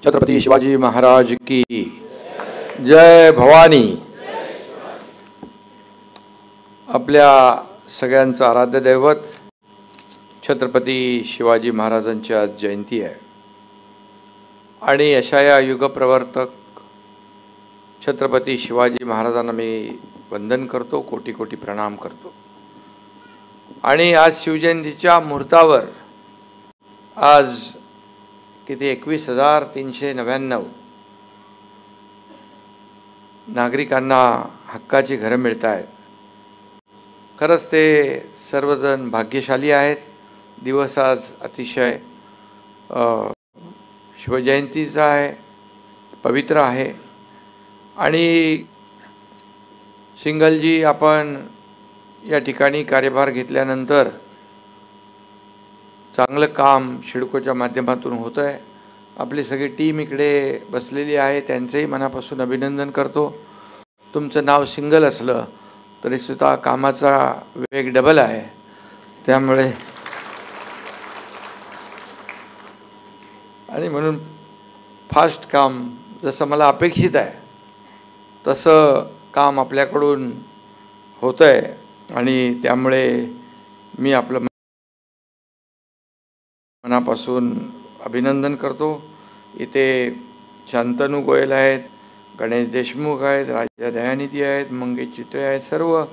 छत्रपति शिवाजी महाराज की जय भवानी। आपल्या सगळ्यांचं आराध्य दैवत छत्रपती शिवाजी महाराजांची आज जयंती आहे आणि अशा या युगप्रवर्तक छत्रपती शिवाजी महाराजांना मी वंदन करतो, कोटी कोटी प्रणाम करतो। आणि आज शिवजयंतीच्या मुहूर्तावर आज किती 21,399 नागरिकांना हक्काची घरं मिळत आहेत। खरंच ते सर्वजण भाग्यशाली आहेत। दिवस आज अतिशय शिवजयंतीचा आहे, पवित्र आहे। आणि सिंगलजी आपण या ठिकाणी कार्यभार घेतल्यानंतर चांगलं काम शिडकोच्या माध्यमातून होतं आहे। आपली सगळी टीम इकडे बसलेली आहे, त्यांचंही मनापासून अभिनंदन करतो। तुमचं नाव सिंगल असलं तरीसुद्धा कामाचा वेग डबल आहे, त्यामुळे आणि म्हणून फास्ट काम जसं मला अपेक्षित आहे तसं काम आपल्याकडून होतं आहे आणि त्यामुळे मी आपलं मनापासून अभिनंदन करतो। इथे शांतनू गोयल आहेत, गणेश देशमुख आहेत, राजा दयानिधी आहेत, मंगेश चित्रे आहेत, सर्व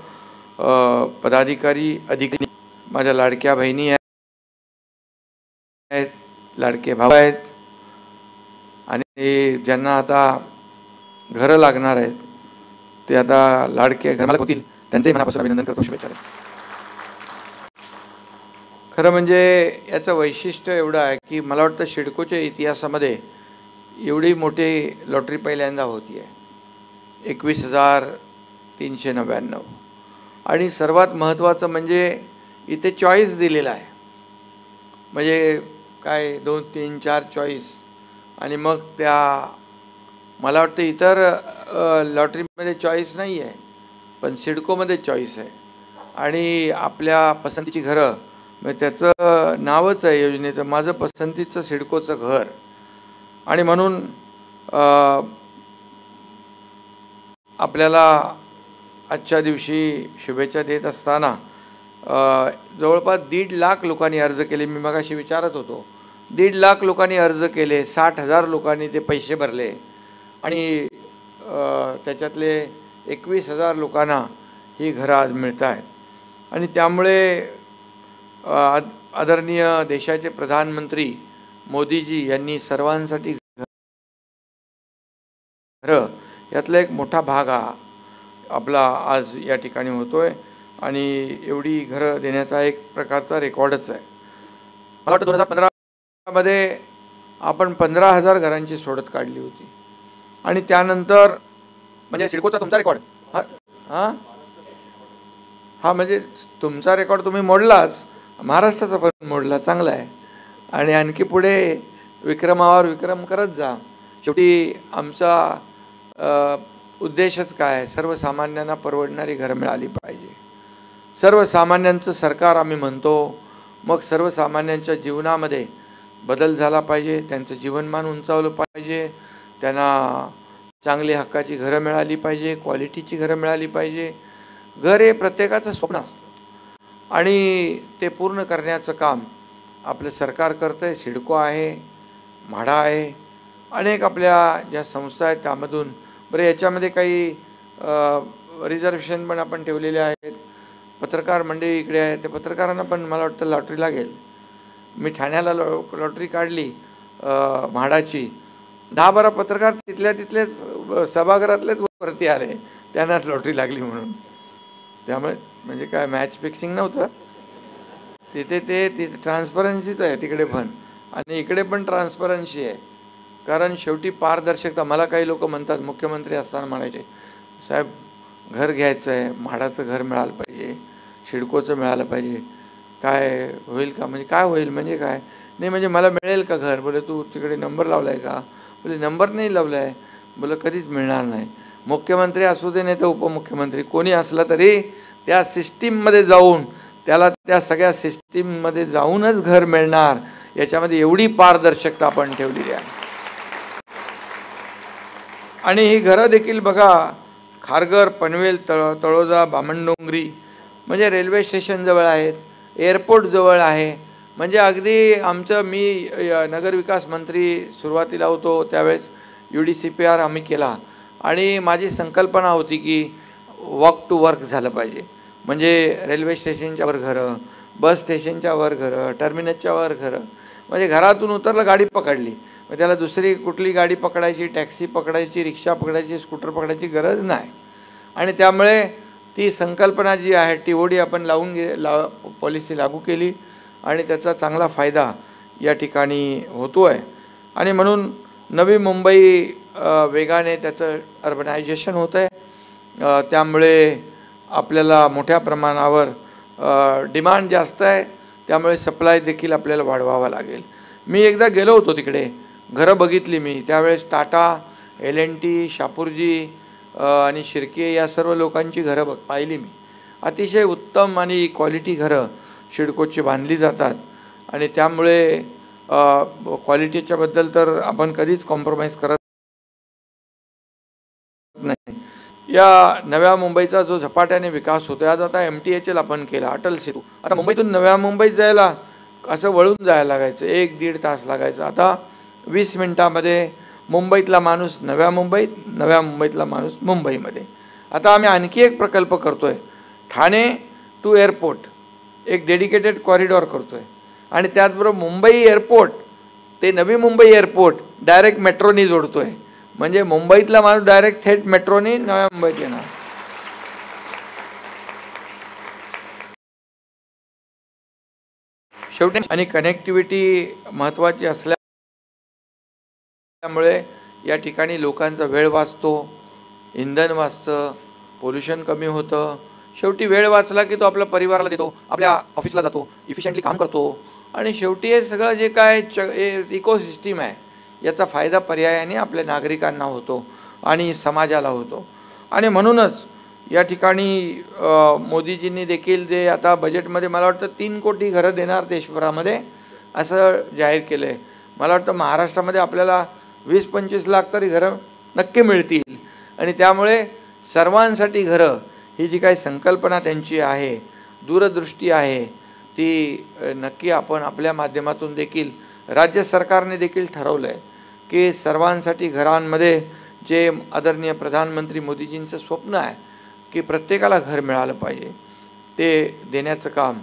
पदाधिकारी अधिकारी, माझ्या लाडक्या बहिणी आहेत, लाडके भाऊ आहेत आणि ज्यांना आता घरं लागणार आहेत ते आता लाडके घरमालक होतील, त्यांचंही मनापासून अभिनंदन करतो, शुभेच्छा। खरं म्हणजे याचं वैशिष्ट्य एवढं आहे की मला वाटतं सिडकोच्या इतिहासामध्ये एवढी मोठी लॉटरी पहिल्यांदा होती आहे, 21,399। आणि सर्वात महत्त्वाचं म्हणजे इथे चॉईस दिलेला आहे, म्हणजे काय 2, 3, 4 चॉईस। आणि मग त्या मला वाटतं इतर लॉटरीमध्ये चॉईस नाही आहे, पण सिडकोमध्ये चॉईस आहे। आणि आपल्या पसंतीची घरं म्हणजे त्याचं नावच आहे योजनेचं, माझं पसंतीचं सिडकोचं घर। आणि म्हणून आपल्याला आजच्या दिवशी शुभेच्छा देत असताना जवळपास 1.5 लाख लोकांनी अर्ज केले। मी मगाशी विचारत होतो, 1.5 लाख लोकांनी अर्ज केले, 60,000 लोकांनी ते पैसे भरले आणि त्याच्यातले 21,000 लोकांना ही घरं आज मिळत आहेत। आणि त्यामुळे आदरणीय देशाचे प्रधानमंत्री मोदीजी यांनी सर्वांसाठी घरं यातला एक मोठा भाग आपला आज या ठिकाणी होतोय आणि एवढी घरं देण्याचा एक प्रकारचा रेकॉर्डच आहे। मला वाटतं 2015 मध्ये आपण 15,000 घरांची सोडत काढली होती आणि त्यानंतर म्हणजे सिडकोचा तुमचा रेकॉर्ड हा म्हणजे तुमचा रेकॉर्ड तुम्ही मोडलाच, महाराष्ट्राचा पण मोडला, चांगला आहे। आणि आणखी पुढे विक्रमावर विक्रम करत जा। शेवटी आमचा उद्देशच काय आहे, सर्वसामान्यांना परवडणारी घरं मिळाली पाहिजे। सर्वसामान्यांचं सरकार आम्ही म्हणतो, मग सर्वसामान्यांच्या जीवनामध्ये बदल झाला पाहिजे, त्यांचं जीवनमान उंचावलं पाहिजे, त्यांना चांगली हक्काची घरं मिळाली पाहिजे, क्वालिटीची घरं मिळाली पाहिजे। घर हे प्रत्येकाचं स्वप्न असतं आणि ते पूर्ण करण्याचं काम आपलं सरकार करतं आहे। सिडको आहे, म्हाडा आहे, अनेक आपल्या ज्या संस्था आहेत त्यामधून बरं याच्यामध्ये काही रिझर्वेशन पण आपण ठेवलेले आहेत। पत्रकार मंडळी इकडे आहे, त्या पत्रकारांना पण मला वाटतं लॉटरी लागेल। मी ठाण्याला लॉटरी काढली म्हाडाची, 10-12 पत्रकार तिथलेच सभागृहातलेच वरती आले, त्यांना लॉटरी लागली म्हणून। त्यामुळे म्हणजे काय मॅच फिक्सिंग नव्हतं तिथे ट्रान्सपरन्सीच आहे तिकडे पण, आणि इकडे पण ट्रान्सपरन्सी आहे। कारण शेवटी पारदर्शकता, मला काही लोक म्हणतात मुख्यमंत्री असताना म्हणायचे, साहेब घर घ्यायचं आहे, म्हाडाचं घर मिळालं पाहिजे, सिडकोचं मिळालं पाहिजे, काय होईल का? म्हणजे काय होईल म्हणजे काय नाही, म्हणजे मला मिळेल का घर? बोले तू तिकडे नंबर लावला आहे का? बोले नंबर नाही लावला आहे। बोलं कधीच मिळणार नाही। मुख्यमंत्री असू दे नाही तर उपमुख्यमंत्री कोणी असला तरी त्या सिस्टीममध्ये जाऊन त्याला त्या सगळ्या सिस्टीममध्ये जाऊनच घर मिळणार, याच्यामध्ये एवढी पारदर्शकता आपण ठेवलेली आहे। आणि ही घरं देखील बघा, खारघर, पनवेल, तळोजा, बामणडोंगरी, म्हणजे रेल्वे स्टेशन जवळ आहेत, एअरपोर्ट जवळ आहे. म्हणजे अगदी आमचं, मी नगरविकास मंत्री सुरुवातीला होतो त्यावेळेस UDCPR आम्ही केला आणि माझी संकल्पना होती की वॉक टू वर्क झालं पाहिजे. म्हणजे रेल्वे स्टेशनच्या वर घरं, बस स्टेशनच्या वर घरं, टर्मिनसच्या वर घरं. म्हणजे घरातून उतरलं, गाडी पकडली, मग त्याला दुसरी कुठली गाडी पकडायची, टॅक्सी पकडायची, रिक्षा पकडायची, स्कूटर पकडायची गरज नाही. आणि त्यामुळे ती संकल्पना जी आहे TOD आपण पॉलिसी लागू केली आणि त्याचा चांगला फायदा या ठिकाणी होतो आहे. आणि म्हणून नवी मुंबई वेगाने त्याचं अर्बनायझेशन होतं आहे. त्यामुळे आपल्याला मोठ्या प्रमाणावर डिमांड जास्त आहे, त्यामुळे सप्लाय देखील आपल्याला वाढवावा लागेल. मी एकदा गेलो होतो तिकडे, घरं बघितली मी त्यावेळेस. टाटा, L&T, शापूरजी आणि शिर्के या सर्व लोकांची घरं पाहिली मी. अतिशय उत्तम आणि क्वालिटी घरं सिडकोची बांधली जातात आणि त्यामुळे क्वालिटीच्याबद्दल तर आपण कधीच कॉम्प्रोमाइज करत नाही. या नव्या मुंबईचा जो झपाट्याने विकास होतो, आज आता MTHL आपण केला, अटल सेतू. आता मुंबईतून नव्या मुंबईत जायला असं वळून जायला लागायचं, 1-1.5 तास लागायचं. आता 20 मिनिटामध्ये मुंबईतला माणूस नव्या मुंबईत, नव्या मुंबईतला माणूस मुंबईमध्ये. आता आम्ही आणखी एक प्रकल्प करतो आहे, ठाणे टू एअरपोर्ट एक डेडिकेटेड कॉरिडॉर करतो आहे. आणि त्याचबरोबर मुंबई एअरपोर्ट ते नवी मुंबई एअरपोर्ट डायरेक्ट मेट्रोनी जोडतो आहे. म्हणजे मुंबईतला माणूस डायरेक्ट थेट मेट्रोनी नव्या मुंबईत येणार. शेवटी आणि कनेक्टिव्हिटी महत्त्वाची असल्यामुळे या ठिकाणी लोकांचा वेळ वाचतो, इंधन वाचतं, पोल्युशन कमी होतं. शेवटी वेळ वाचला की तो आपल्या परिवाराला देतो, आपल्या ऑफिसला जातो, इफिशियंटली काम करतो. आणि शेवटी हे सगळं जे काय इकोसिस्टीम आहे याचा फायदा पर्यायाने आपल्या नागरिकांना होतो आणि समाजाला होतो. आणि म्हणूनच या ठिकाणी मोदीजींनी देखील जे आता बजेटमध्ये मला वाटतं 3 कोटी घरं देणार देशभरामध्ये असं जाहीर केलं आहे. मला वाटतं महाराष्ट्रामध्ये आपल्याला 20-25 लाख तरी घरं नक्की मिळतील. आणि त्यामुळे सर्वांसाठी घरं ही जी काही संकल्पना त्यांची आहे, दूरदृष्टी आहे, ती नक्की आपण आपल्या माध्यमातून देखील, राज्य सरकारने देखील ठरवलं आहे की सर्वांसाठी घरांमध्ये जे आदरणीय प्रधानमंत्री मोदीजींचं स्वप्न आहे की प्रत्येकाला घर मिळालं पाहिजे, ते देण्याचं काम,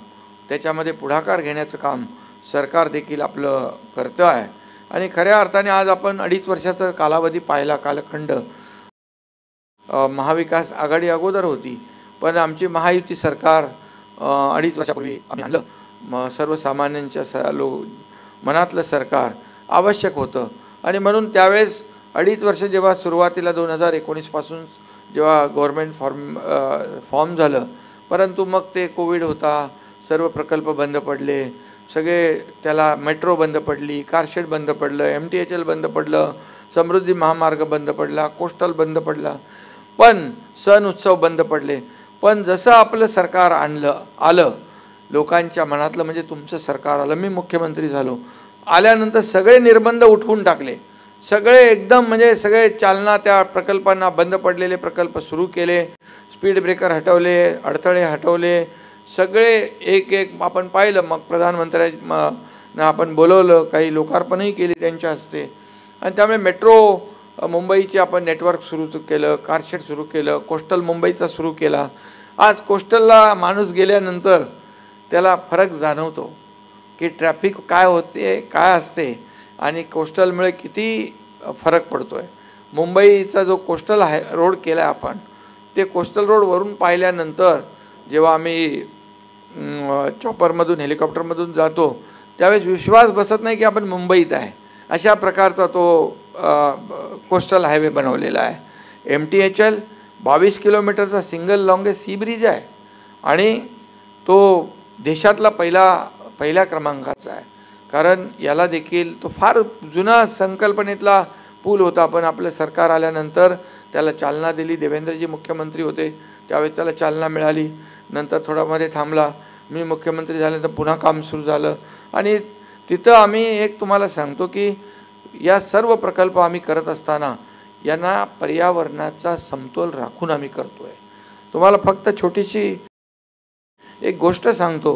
त्याच्यामध्ये पुढाकार घेण्याचं काम सरकार देखील आपलं करतं आहे. आणि खऱ्या अर्थाने आज आपण 2.5 वर्षाचा कालावधी पाहिला, कालखंड. महाविकास आघाडी अगोदर होती, पण आमची महायुती सरकार 2.5 वर्षापूर्वी आम्ही आणलं. सर्वसामान्यांच्या मनातलं सरकार आवश्यक होतं. आणि म्हणून त्यावेळेस 2.5 वर्ष जेव्हा सुरुवातीला 2019 पासून जेव्हा गव्हर्मेंट फॉर्म झालं, परंतु मग ते कोविड होता, सर्व प्रकल्प बंद पडले, सगळे त्याला मेट्रो बंद पडली, कारशेड बंद पडलं, MTHL बंद पडलं, समृद्धी महामार्ग बंद पडला, कोस्टल बंद पडला, पण सण उत्सव बंद पडले. पण जसं आपलं सरकार आलं लोकांच्या मनातलं, म्हणजे तुमचं सरकार आलं, मी मुख्यमंत्री झालो, आल्यानंतर सगळे निर्बंध उठवून टाकले, सगळे एकदम म्हणजे सगळे चालना, त्या प्रकल्पांना, बंद पडलेले प्रकल्प सुरू केले, स्पीड ब्रेकर हटवले, अडथळे हटवले, सगळे एक एक आपण पाहिलं. मग प्रधानमंत्र्यांना आपण बोलवलं, काही लोकार्पणही केली त्यांच्या हस्ते. आणि त्यामुळे मेट्रो मुंबईचे आपण नेटवर्क सुरू केलं, कारशेड सुरू केलं, कोस्टल मुंबईचा सुरू केला. आज कोस्टलला माणूस गेल्यानंतर त्याला फरक जाणवतो की ट्रॅफिक काय होते, काय असते, आणि कोस्टलमुळे किती फरक पडतो आहे. मुंबईचा जो कोस्टल रोड केला आहे आपण, ते कोस्टल रोडवरून पाहिल्यानंतर जेव्हा आम्ही चॉपरमधून, हेलिकॉप्टरमधून जातो त्यावेळेस विश्वास बसत नाही की आपण मुंबईत आहे. अशा प्रकारचा तो कोस्टल हायवे बनवलेला आहे. MTHL 22 किलोमीटरचा सिंगल लॉंगेस्ट सी ब्रिज आहे आणि तो देशातला पहिल्या क्रमांकाचा आहे. कारण याला देखील तो फार जुना संकल्पनेतला पूल होता, पण आपलं सरकार आल्यानंतर त्याला चालना दिली. देवेंद्रजी मुख्यमंत्री होते त्यावेळेस त्याला चालना मिळाली, नंतर थोडा मध्ये थांबला, मी मुख्यमंत्री झाल्यानंतर पुन्हा काम सुरू झालं. आणि तिथं आम्ही एक तुम्हाला सांगतो की या सर्व प्रकल्प आम्ही करत असताना यांना पर्यावरणाचा समतोल राखून आम्ही करतोय. तुम्हाला फक्त छोटीशी एक गोष्ट सांगतो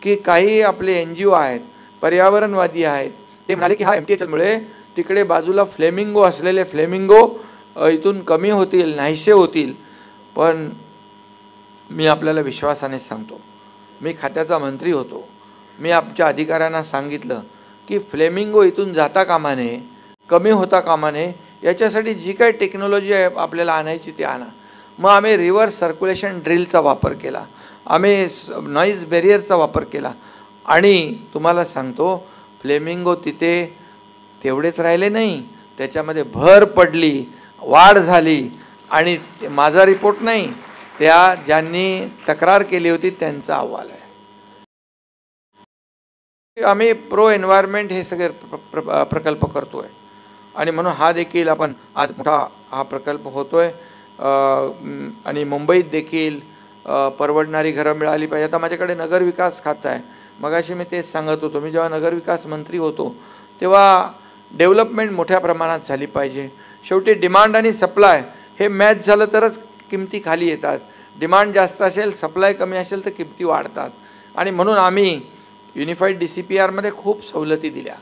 की काही आपले NGO आहेत, पर्यावरणवादी आहेत, ते म्हणाले की हा MTHLमुळे तिकडे बाजूला फ्लेमिंगो असलेले फ्लेमिंगो इथून कमी होतील, नाहीसे होतील. पण मी आपल्याला विश्वासाने सांगतो, मी खात्याचा मंत्री होतो, मी आमच्या अधिकाऱ्यांना सांगितलं की फ्लेमिंगो इथून जाता कामा नये, कमी होता कामा नये. याच्यासाठी जी काही टेक्नॉलॉजी आहे आपल्याला आणायची ती आणा. मग आम्ही रिव्हर्स सर्क्युलेशन ड्रिलचा वापर केला, आम्ही नॉईज बॅरियरचा वापर केला आणि तुम्हाला सांगतो फ्लेमिंगो तिथे तेवढेच राहिले नाही, त्याच्यामध्ये भर पडली, वाढ झाली. आणि माझा रिपोर्ट नाही, त्या ज्यांनी तक्रार केली होती त्यांचा अहवाल आहे. आम्ही प्रो एन्व्हायरमेंट हे सगळे प्रकल्प करतोय आणि म्हणून हा देखील आपण आज मोठा हा प्रकल्प होतोय. आणि मुंबईत देखील परवडणारी घरं मिळाली पाहिजे. आता माझ्याकडे नगरविकास खातं आहे. मगाशी मी तेच सांगत होतो, मी जेव्हा नगरविकास मंत्री होतो तेव्हा डेव्हलपमेंट मोठ्या प्रमाणात झाली पाहिजे. शेवटी डिमांड आणि सप्लाय हे मॅच झालं तरच किमती खाली येतात. डिमांड जास्त असेल, सप्लाय कमी असेल तर किमती वाढतात. आणि म्हणून आम्ही युनिफाईड DCPRमध्ये खूप सवलती दिल्या.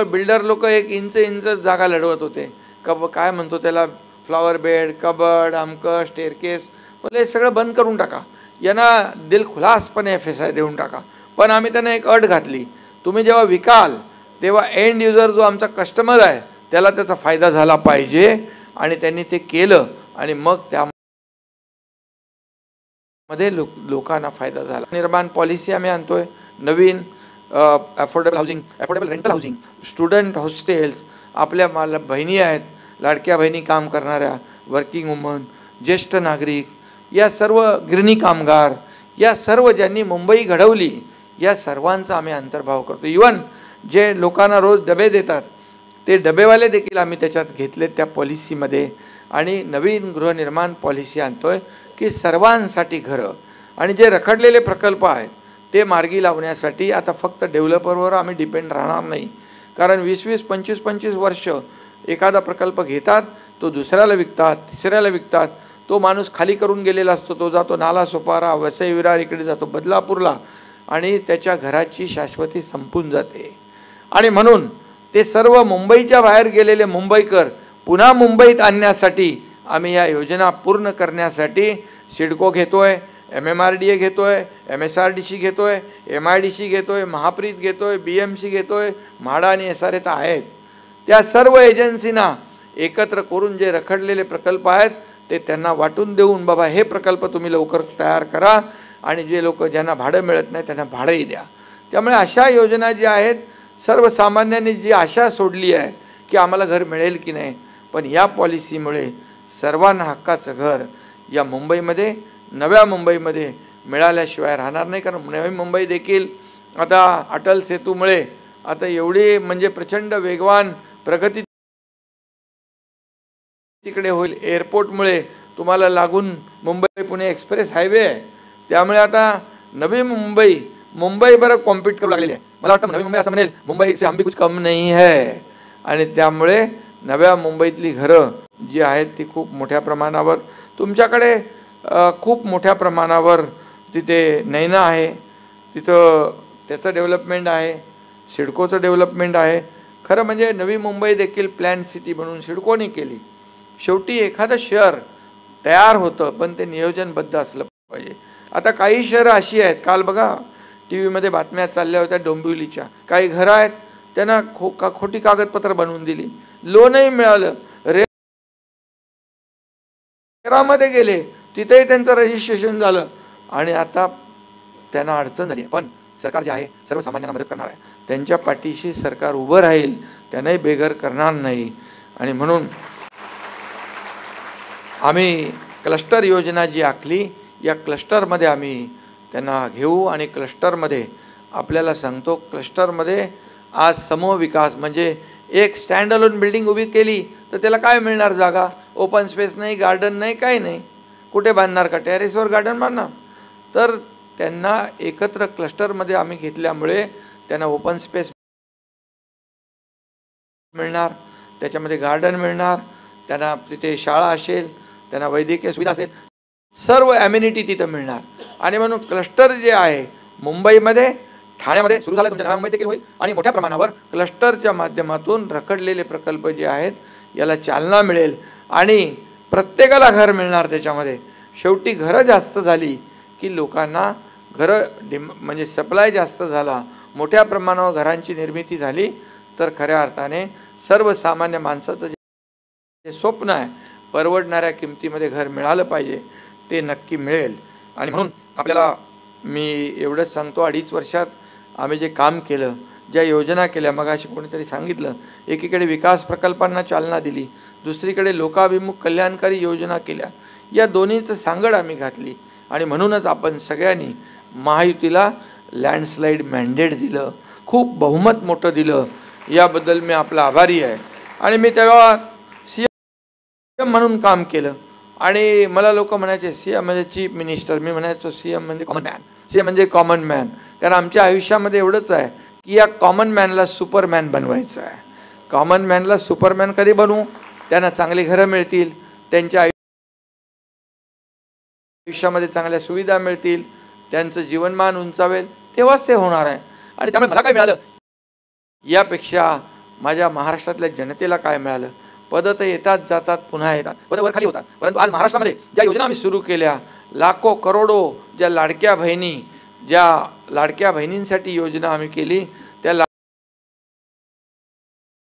बिल्डर लोक एक इंच जागा लढवत होते. काय म्हणतो त्याला, फ्लॉवर बेड, कबड, अमकं, स्टेअरकेस, म्हणजे हे सगळं बंद करून टाका, यांना दिलखुलासपणे FSI देऊन टाका. पण आम्ही त्यांना एक अट घातली, तुम्ही जेव्हा विकाल तेव्हा एंड युजर जो आमचा कस्टमर आहे त्याला त्याचा फायदा झाला पाहिजे. आणि त्यांनी ते केलं आणि मग त्यामध्ये लोकांना फायदा झाला. निर्माण पॉलिसी आम्ही आणतोय, नवीन affordable rental housing, student hostels, आपल्या बहिणी आहेत, लाडक्या बहिणी, काम करणाऱ्या वर्किंग वुमन, ज्येष्ठ नागरिक, या सर्व गृहिणी कामगार, या सर्व ज्यांनी मुंबई घडवली, या सर्वांचा आम्ही अंतर्भाव करतो. इवन जे लोकांना रोज डबे देतात ते डबेवाले देखील आम्ही त्याच्यात घेतले त्या पॉलिसीमध्ये. आणि नवीन गृहनिर्माण पॉलिसी आणतोय की सर्वांसाठी घरं. आणि जे रखडलेले प्रकल्प आहेत ते मार्गी लावण्यासाठी आता फक्त डेव्हलपरवर आम्ही डिपेंड राहणार नाही. कारण 20-20, 25-25 वर्ष एखादा प्रकल्प घेतात, तो दुसऱ्याला विकतात, तिसऱ्याला विकतात. तो माणूस खाली करून गेलेला असतो, तो जातो नालासोपारा, वसई विरार, इकडे जातो बदलापूरला, आणि त्याच्या घराची शाश्वती संपून जाते. आणि म्हणून ते सर्व मुंबईच्या बाहेर गेलेले मुंबईकर पुन्हा मुंबईत आणण्यासाठी आम्ही या योजना पूर्ण करण्यासाठी सिडको घेतोय, MMRDA घेतोय, MSRDC घेतोय, MIDC घेतोय, महाप्रीत घेतोय, BMC घेतोय, म्हाडा आणि SRA तर आहेत. त्या सर्व एजन्सींना एकत्र करून जे रखडलेले प्रकल्प आहेत ते त्यांना वाटून देऊन, बाबा हे प्रकल्प तुम्ही लवकर तयार करा आणि जे लोक ज्यांना भाडं मिळत नाही त्यांना भाडंही द्या. त्यामुळे अशा योजना ज्या आहेत, सर्वसामान्यांनी जी आशा सोडली आहे की आम्हाला घर मिळेल की नाही, पण या पॉलिसीमुळे सर्वांना हक्काचं घर या मुंबईमध्ये, नव्या मुंबईमध्ये मिळाल्याशिवाय राहणार नाही. कारण नवी मुंबई देखील आता अटल सेतूमुळे आता एवढी म्हणजे प्रचंड वेगवान प्रगती तिकडे होईल. एअरपोर्टमुळे तुम्हाला लागून मुंबई पुणे एक्सप्रेस हायवे आहे. त्यामुळे आता नवी मुंबई बरं कॉम्पीट करू लागलेली आहे. मला वाटतं नवी मुंबई असं म्हणेल, मुंबई से हम भी कुछ कम नहीं है. आणि त्यामुळे नव्या मुंबईतली घरं जी आहेत ती खूप मोठ्या प्रमाणावर तुमच्याकडे, खूप मोठ्या प्रमाणावर तिथे नैना आहे, तिथं त्याचं डेव्हलपमेंट आहे, सिडकोचं डेव्हलपमेंट आहे. खरं म्हणजे नवी मुंबई देखील प्लॅन सिटी म्हणून सिडकोने केली. शेवटी एखादं शहर तयार होतं पण ते नियोजनबद्ध असलं पाहिजे. आता काही शहरं अशी आहेत, काल बघा TV मध्ये बातम्या चालल्या होत्या डोंबिवलीच्या, काही घरं आहेत त्यांना खोटी कागदपत्र बनवून दिली, लोनही मिळालं, रेरामध्ये गेले, तिथेही त्यांचं रजिस्ट्रेशन झालं आणि आता त्यांना अडचण झाली. पण सरकार जे आहे सर्वसामान्यांना मदत करणार आहे, त्यांच्या पाठीशी सरकार उभं राहील, त्यांनाही बेघर करणार नाही. आणि म्हणून आम्ही क्लस्टर योजना जी आखली, या क्लस्टरमध्ये आम्ही त्यांना घेऊ. आणि क्लस्टरमध्ये आपल्याला सांगतो, क्लस्टरमध्ये आज समूह विकास म्हणजे एक स्टँड अलोन बिल्डिंग उभी केली तर त्याला काय मिळणार, जागा, ओपन स्पेस नाही, गार्डन नाही, काही नाही. कुठे बांधणार का, टेरेसवर गार्डन बांधणार. तर त्यांना एकत्र क्लस्टरमध्ये आम्ही घेतल्यामुळे त्यांना ओपन स्पेस मिळणार, त्याच्यामध्ये गार्डन मिळणार, त्यांना तिथे शाळा असेल, त्यांना वैद्यकीय सुविधा असेल, सर्व ॲम्युनिटी तिथं मिळणार. आणि म्हणून क्लस्टर जे आहे मुंबईमध्ये, ठाण्यामध्ये सुरू झालं, तुमच्या नव्या मुंबईत देखील होईल. आणि मोठ्या प्रमाणावर क्लस्टरच्या माध्यमातून रखडलेले प्रकल्प जे आहेत याला चालना मिळेल आणि प्रत्येकाला घर मिळणार त्याच्यामध्ये. शेवटी घरं जास्त झाली की लोकांना घरं म्हणजे सप्लाय जास्त झाला, मोठ्या प्रमाणावर घरांची निर्मिती झाली तर खऱ्या अर्थाने सर्वसामान्य माणसाचं जे स्वप्न आहे परवडणाऱ्या किमतीमध्ये घर मिळालं पाहिजे ते नक्की मिळेल. आणि म्हणून आपल्याला मी एवढंच सांगतो, 2.5 वर्षात आम्ही जे काम केलं, ज्या योजना केल्या, मगाशी कोणीतरी सांगितलं, एकीकडे विकास प्रकल्पांना चालना दिली, दुसरीकडे लोकाभिमुख कल्याणकारी योजना केल्या, या दोन्हीचं सांगड आम्ही घातली. आणि म्हणूनच आपण सगळ्यांनी महायुतीला लँडस्लाईड मॅन्डेट दिलं, खूप बहुमत मोठं दिलं, याबद्दल मी आपला आभारी आहे. आणि मी तेव्हा CM म्हणून काम केलं आणि मला लोक म्हणायचे CM म्हणजे चीफ मिनिस्टर, मी म्हणायचो CM म्हणजे कॉमन मॅन, CM म्हणजे कॉमन मॅन. कारण आमच्या आयुष्यामध्ये एवढंच आहे की या कॉमन मॅनला सुपरमॅन बनवायचं आहे. कॉमन मॅनला सुपरमॅन कधी बनवू? त्यांना चांगली घरं मिळतील, त्यांच्या आयुष्यामध्ये चांगल्या सुविधा मिळतील, त्यांचं जीवनमान उंचावेल, तेव्हाच ते होणार आहे. आणि त्यामुळे मला काय मिळालं यापेक्षा माझ्या महाराष्ट्रातल्या जनतेला काय मिळालं? पदं तर येतात जातात, पुन्हा येतात, पदं वर खाली होतात. परंतु आज महाराष्ट्रामध्ये ज्या योजना आम्ही सुरू केल्या, लाखो करोडो ज्या लाडक्या बहिणींसाठी योजना आम्ही केली, त्या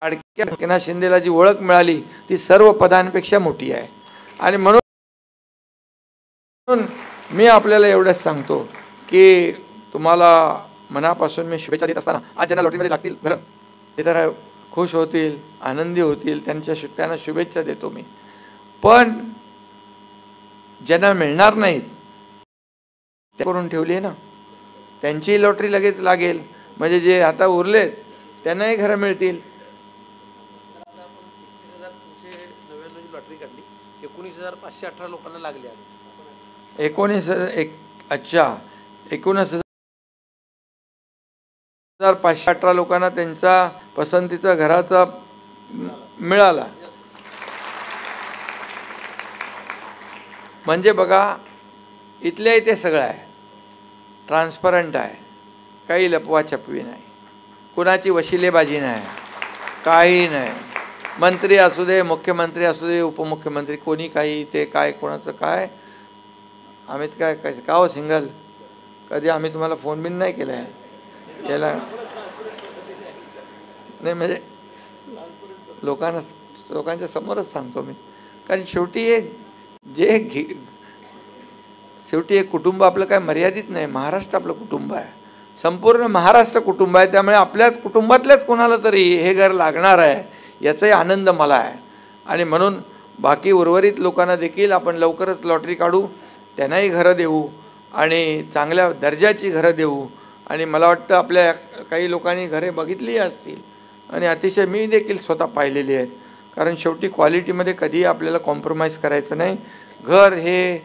लाडक्या एकनाथ शिंदेला जी ओळख मिळाली ती सर्व पदांपेक्षा मोठी आहे. आणि म्हणून मी आपल्याला एवढंच सांगतो की तुम्हाला मनापासून मी शुभेच्छा देत असताना, आज ज्यांना लॉटरीमध्ये लागतील घरं ते तर खुश होतील, आनंदी होतील, त्यांना शुभेच्छा देतो मी. पण ज्यांना मिळणार नाहीत त्या करून ठेवली आहे ना, त्यांची लॉटरी लगेच लागेल, म्हणजे जे आता उरलेत त्यांनाही घरं मिळतील. 19,399 लॉटरी काढली, 19,518 लोकांना लागली. 19,518 लोकांना त्यांचा पसंतीचा घराचा मिळाला. म्हणजे बघा, इथल्या इथे सगळं आहे, ट्रान्सपरंट आहे, काही लपवाछपवी नाही, कुणाची वशिलेबाजी नाही, काही नाही. मंत्री असू दे, मुख्यमंत्री असू दे, उपमुख्यमंत्री, कोणी काही, ते काय, कोणाचं काय. आम्ही काय काय का हो सिंगल, कधी आम्ही तुम्हाला फोन बिन नाही केला आहे याला नाही, म्हणजे लोकांच्या समोरच सांगतो मी. कारण शेवटी एक कुटुंब आपलं काय मर्यादित नाही, महाराष्ट्र आपलं कुटुंब आहे, संपूर्ण महाराष्ट्र कुटुंब आहे. त्यामुळे आपल्याच कुटुंबातल्याच कोणाला तरी हे घर लागणार आहे याचाही आनंद मला आहे. आणि म्हणून बाकी उर्वरित लोकांना देखील आपण लवकरच लॉटरी काढू, त्यांनाही घरं देऊ आणि चांगल्या दर्जाची घरं देऊ. आणि मला वाटतं आपल्या काही लोकांनी घरे बघितली असतील आणि अतिशय मी देखील स्वतः पाहिलेली आहेत. कारण शेवटी क्वालिटीमध्ये कधीही आपल्याला कॉम्प्रोमाइज करायचं नाही. घर हे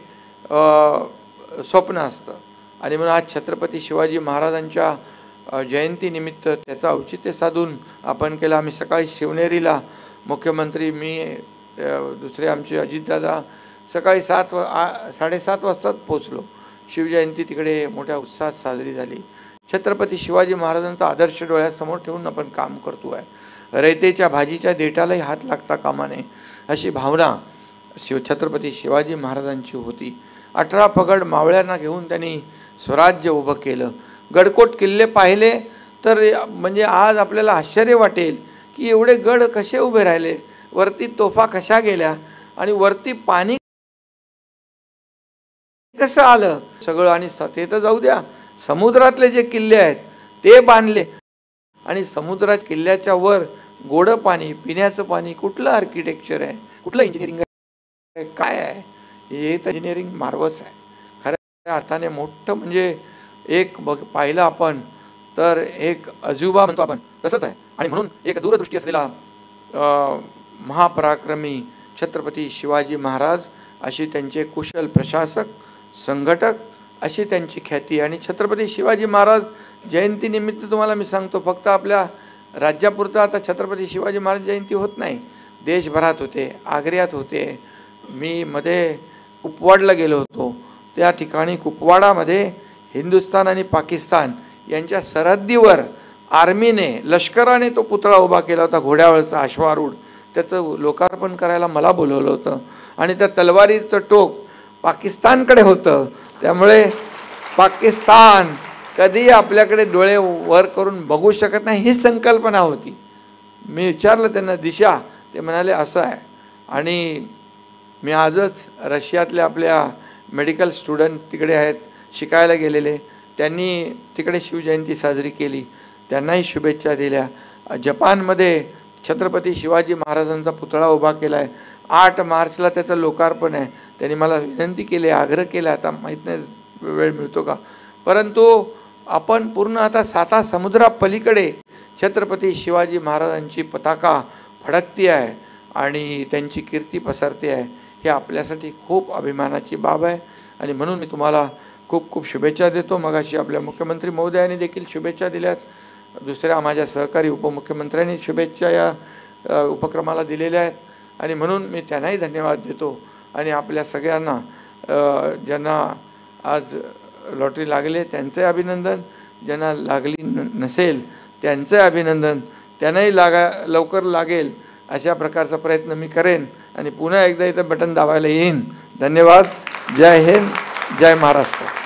स्वप्न असतं. आणि म्हणून आज छत्रपती शिवाजी महाराजांच्या जयंतीनिमित्त त्याचं औचित्य साधून आपण केलं. आम्ही सकाळी शिवनेरीला मुख्यमंत्री, मी, दुसरे आमचे अजितदादा सकाळी 7:30 वाजताच पोचलो. शिवजयंती तिकडे मोठ्या उत्साहात साजरी झाली. छत्रपती शिवाजी महाराजांचा आदर्श डोळ्यासमोर ठेवून आपण काम करतो आहे. रयतेच्या भाजीच्या देठालाही हात लागता कामा नये अशी भावना छत्रपती शिवाजी महाराजांची होती. 18 पगड मावळ्यांना घेऊन त्यांनी स्वराज्य उभं केलं. गडकोट किल्ले पाहिले तर म्हणजे आज आपल्याला आश्चर्य वाटेल की एवढे गड कसे उभे राहिले, वरती तोफा कशा गेल्या आणि वरती पाणी कसं आलं सगळं. आणि ते तर जाऊ द्या, समुद्रातले जे किल्ले आहेत ते बांधले आणि समुद्रात किल्ल्याच्या वर गोडं पाणी, पिण्याचं पाणी. कुठलं आर्किटेक्चर आहे, कुठलं इंजिनिअरिंग आहे, काय आहे हे? तर इंजिनिअरिंग मार्वस आहे खऱ्या अर्थाने. मोठं म्हणजे एक पाहिलं आपण तर एक अजुबा म्हणतो आपण, तसंच आहे. आणि म्हणून एक दूरदृष्टी असलेला महापराक्रमी छत्रपती शिवाजी महाराज अशी त्यांचे कुशल प्रशासक, संघटक अशी त्यांची ख्याती. आणि छत्रपती शिवाजी महाराज जयंतीनिमित्त तुम्हाला मी सांगतो, फक्त आपल्या राज्यापुरता आता छत्रपती शिवाजी महाराज जयंती होत नाही, देशभरात होते, आग्र्यात होते. मी मध्ये कुपवाडला गेलो होतो. त्या ठिकाणी कुपवाडामध्ये हिंदुस्थान आणि पाकिस्तान यांच्या सरहद्दीवर आर्मीने, लष्कराने तो पुतळा उभा केला होता, घोड्यावरचा अश्वारूढ. त्याचं लोकार्पण करायला मला बोलवलं होतं आणि त्या तलवारीचं टोक पाकिस्तानकडे होतं. त्यामुळे पाकिस्तान कधी आपल्याकडे डोळे वर करून बघू शकत नाही, ही संकल्पना होती. मी विचारलं त्यांना दिशा, ते म्हणाले असं आहे. आणि मी आजच रशियातल्या आपल्या मेडिकल स्टुडंट तिकडे आहेत, शिकायला गेलेले, त्यांनी तिकडे शिवजयंती साजरी केली, त्यांनाही शुभेच्छा दिल्या. जपानमध्ये छत्रपती शिवाजी महाराजांचा पुतळा उभा केला आहे. 8 मार्चला त्याचं लोकार्पण आहे. त्यांनी मला विनंती केली, आग्रह केला, आता माहीत नाही वेळ मिळतो का, परंतु आपण पूर्ण आता 7 समुद्रापलीकडे छत्रपती शिवाजी महाराजांची पताका फडकती आहे आणि त्यांची कीर्ती पसरते आहे. हे आपल्यासाठी खूप अभिमानाची बाब आहे आणि म्हणून मी तुम्हाला खूप खूप शुभेच्छा देतो. मगाशी आपल्या मुख्यमंत्री महोदयांनी देखील शुभेच्छा दिल्यात, दुसऱ्या माझ्या सहकारी उपमुख्यमंत्र्यांनी शुभेच्छा या उपक्रमाला दिलेल्या आहेत आणि म्हणून मी त्यांनाही धन्यवाद देतो. आणि आपल्या सगळ्यांना ज्यांना आज लॉटरी लागले त्यांचे अभिनंदन, ज्यांना लागली नसेल त्यांचे अभिनंदन, त्यांनाही लवकर लागेल अशा प्रकारचा प्रयत्न मी करेन आणि पुन्हा एकदा इथं बटन दाबायला येईन. धन्यवाद. जय हिंद, जय महाराष्ट्र.